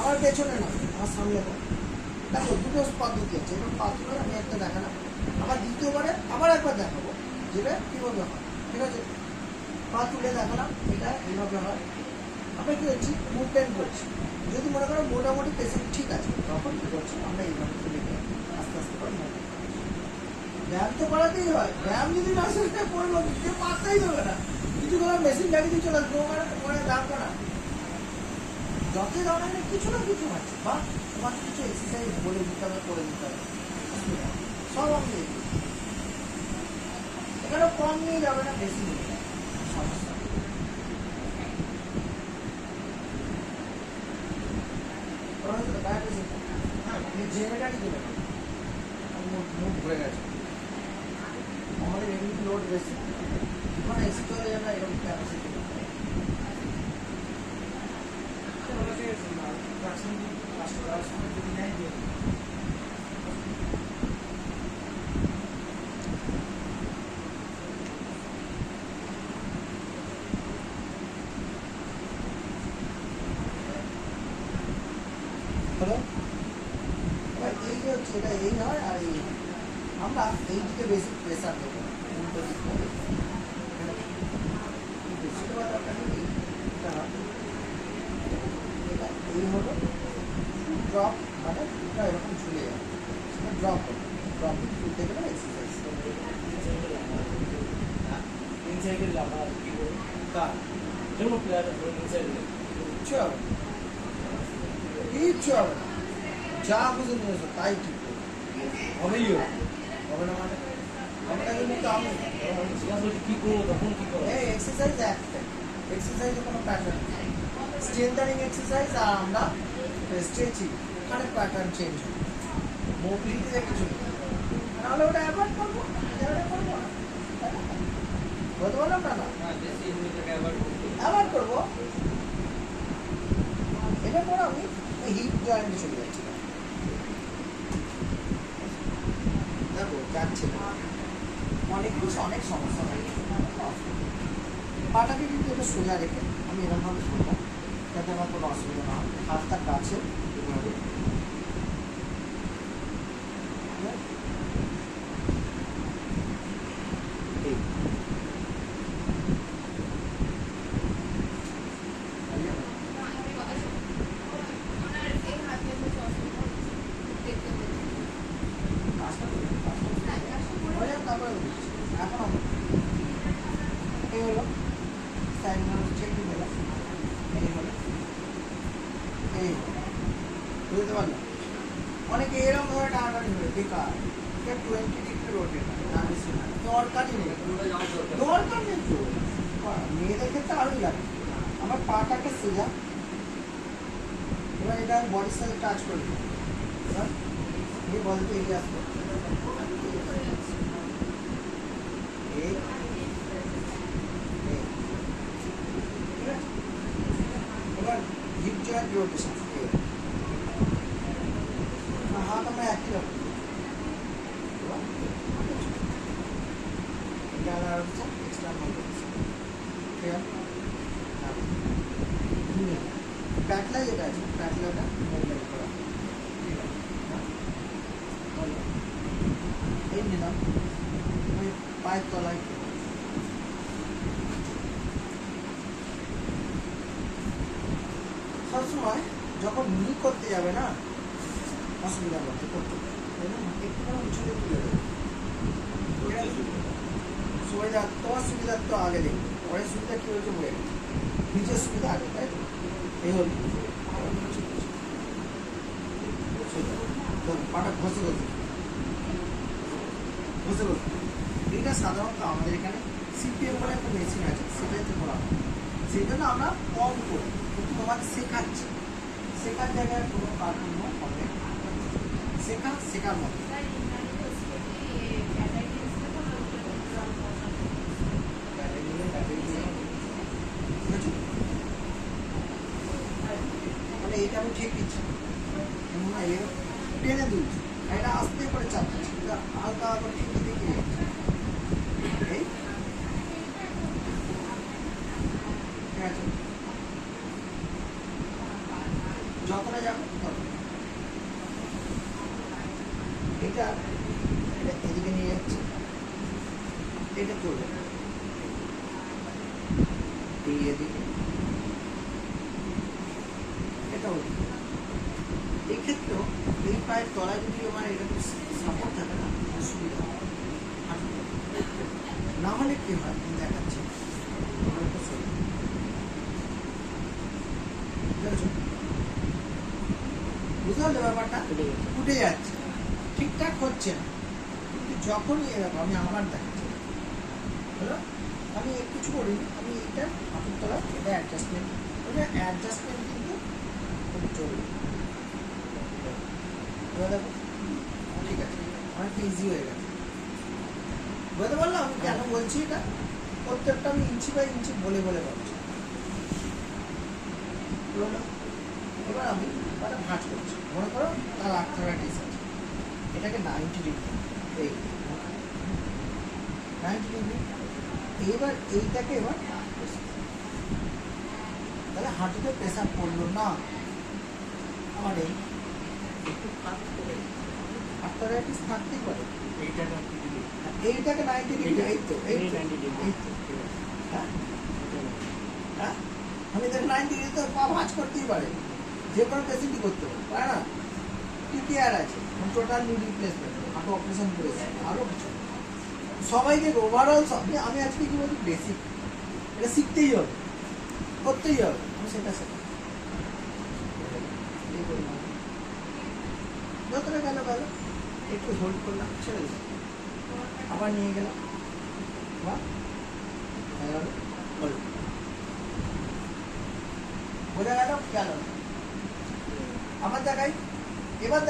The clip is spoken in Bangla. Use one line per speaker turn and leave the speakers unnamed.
আমার পেছনে না, আমার সামনে না। দেখো দুটো পদ্ধতি আছে, এবার প্রথমে আমি একটা দেখালাম, আবার দ্বিতীয়বারে আবার একবার দেখাবো যেটা কীভাবে হয়। ঠিক আছে, পা তুলে দেখালাম, এটা এইভাবে হয়। আমরা কী করছি, মুভমেন্ট করছি। যদি মনে করো মোটামুটি পেশেন্ট ঠিক আছে, তখন কী করছি, আমরা এইভাবে তুলে গিয়ে আস্তে আস্তে করে মুভমেন্ট করছি। ব্যায়াম তো করাতেই হয়, ব্যায়াম যদি না সেটা করবো কেউ পাত্তাই দেবে না। কিছু করে মেশিন গাড়ি দিয়ে চলে আসবো, ওখানে দাম না যতই ধরনের কিছু না কিছু আছে, বা তোমার কিছু এক্সারসাইজ বলে দিতে হবে, করে দিতে হবে, সব আমি এখানে কম নিয়ে যাবে না, বেশি নিয়ে যাবে, সমস্যা জেনারেটারই চলে গেল, মুখ ঘুরে গেছে। আমাদের এমনি লোড বেশি, ওখানে এসি চলে যাবে, এরকম ক্যাপাসিটি হলো। এই যে হচ্ছে এটা এই হয়, আর এই আমরা এই দিকে বেশি প্রেশার দেবো, উল্টো দিকটা বেশি দেওয়া দরকার নেই। এটা এই হলো ড্রপ, মানে এটা এরকম ঝুলে যাবে, সেটা ড্রপ হবে। ড্রপ তুলতে গেলে এক্সারসাইজ
ইনসাইডে লাগা কি বলবো কার যেমন প্লেয়ার ইনসাইডে
কিচ্ছু হবে না, কিচ্ছু হবে না, যা বুঝে নিয়েছো তাই ঠিক হবেই হবে না, মানে হবে না কিন্তু আমি
জিজ্ঞাসা করছি কী করবো তখন কী করবো।
এই এক্সারসাইজ একটাই, এক্সারসাইজে কোনো প্যাটার্ন নেই, স্ট্রেংথেনিং এক্সারসাইজ আর আমরা স্ট্রেচিং, ওখানে প্যাটার্ন চেঞ্জ হবে, মোবিলিটিতে কিছু নেই। নাহলে ওটা অ্যাভয়েড করবো, ওটা করবো না, বলতে পারলাম না, না অ্যাভয়েড করবো। এটা পর আমি হিপ জয়েন্টে চলে যাচ্ছিলাম, দেখো যাচ্ছে না, অনেক কিছু অনেক সমস্যা হয়। পাটাকে কিন্তু এটা সোজা রেখে আমি এরকমভাবে শুনলাম, যাতে আমার কোনো অসুবিধা না হয়। হাতটা কাছে এভাবে তারপরে এখন এই হলো সাইড হচ্ছে কি হলো, এই হলো, এই বুঝতে পারলাম। অনেকে এরকম ধরে টানাটানি হবে, বেকার, 20 ডিগ্রি রোটেট না, বেশি না, দরকারই নেই, দরকার নেই তো। মেয়েদের ক্ষেত্রে আরোই লাগে। আমার পাটাকে সোজা, এবার এটা আমি বডির সাথে টাচ করে দিই, এবার এই বলতে এগিয়ে আসবো, এই এবার হিপ জয়েন্ট রোটেশন, হাত আমরা একই রকম, এটা আলাদা হচ্ছে এক্সটার্নাল রোটেশন, ঠিক আছে। প্যাটলা যেটা আছে, প্যাটলাটা মুভমেন্ট করা, ঠিক আছে, এই নিলাম, আমি পায়ের তলায় সবসময় যখন নি করতে যাবে না, অসুবিধা করতে করতে একটু উঁচুতে তুলে দেবে, সুবিধা তোমার সুবিধার তো আগে দেখবে, পরের সুবিধা কী হয়েছে বলে গেছে, নিজের সুবিধা আগে, তাই তো। এই হল পাটা ঘষে ঘষে ঘষে ঘষে, এটা সাধারণত আমাদের এখানে সিপিএম বলে একটা মেশিন আছে, সেটাতে করা হয়, সেই জন্য আমরা কম করি, কিন্তু তোমাকে শেখাচ্ছি, শেখার জায়গায় কোনো কার্টুন হবে, শেখার মতো। মানে এইটা আমি ঠিক দিচ্ছি, টেনে দিচ্ছি, এটা আস্তে করে চাপ দিচ্ছি, হালকা করে ঠিক দিকে এই ঠিক আছে। যতটা যাবো ততটা। এটা এদিকে নিয়ে যাচ্ছে, এটা চলবে এই এদিকে, এটা ওদিকে। এই ক্ষেত্রেও এই পায়ের তলায় যদি আমার এরকম সাপোর্ট থাকে না, অসুবিধা হয় হাঁটুতে। না হলে কি হয় আমি দেখাচ্ছি, আমার একটা শরীর বুঝতে পারলে ব্যাপারটা উঠে যাচ্ছে, ঠিকঠাক হচ্ছে না। কিন্তু যখনই এরকম আমি আবার দেখাচ্ছি, হলো আমি কিছু করিনি, আমি এটা হাঁটুর তলা এটা অ্যাডজাস্টমেন্ট, ওটা অ্যাডজাস্টমেন্ট কিন্তু খুব জরুরি। এবার দেখো ঠিক আছে, অনেকটা ইজি হয়ে গেছে। বুঝতে পারলাম আমি কেন বলছি এটা, প্রত্যেকটা আমি ইঞ্চি বাই ইঞ্চি বলে বলে বলছি। এবার আমি একটা ভাঁজ করছি, মনে করো তার আর্থারাইটিস আছে, এটাকে 90 ডিগ্রি, এই 90 ডিগ্রি। এবার এইটাকে এবার তাহলে হাঁটুতে প্রেসার পড়লো না, আমার এই একটু ফাঁক করে আর্থারাইটিস থাকতেই পারে। এইটাকে 90 ডিগ্রি, এই তো এই তো এই তো, হ্যাঁ হ্যাঁ, আমি দেখ 90 ডিগ্রি তো পা ভাঁজ করতেই পারে, যে কোনো পেশেন্টই করতে পারে, তাই না? টিপিআর আছে, টোটাল নি রিপ্লেসমেন্ট, হাঁটু অপারেশন করেছে, আরও কিছু সবাইকে ওভারঅল সব। আমি আজকে কি বলছি, বেসিক এটা শিখতেই হবে, করতেই হবে, আমি সেটা শেখা যতটা গেল গেল, একটু হোল্ড করলাম, ছেড়ে দিলাম, আবার নিয়ে গেলাম, বা হোল্ড, বোঝা গেল গেল, আমার জায়গায় এবার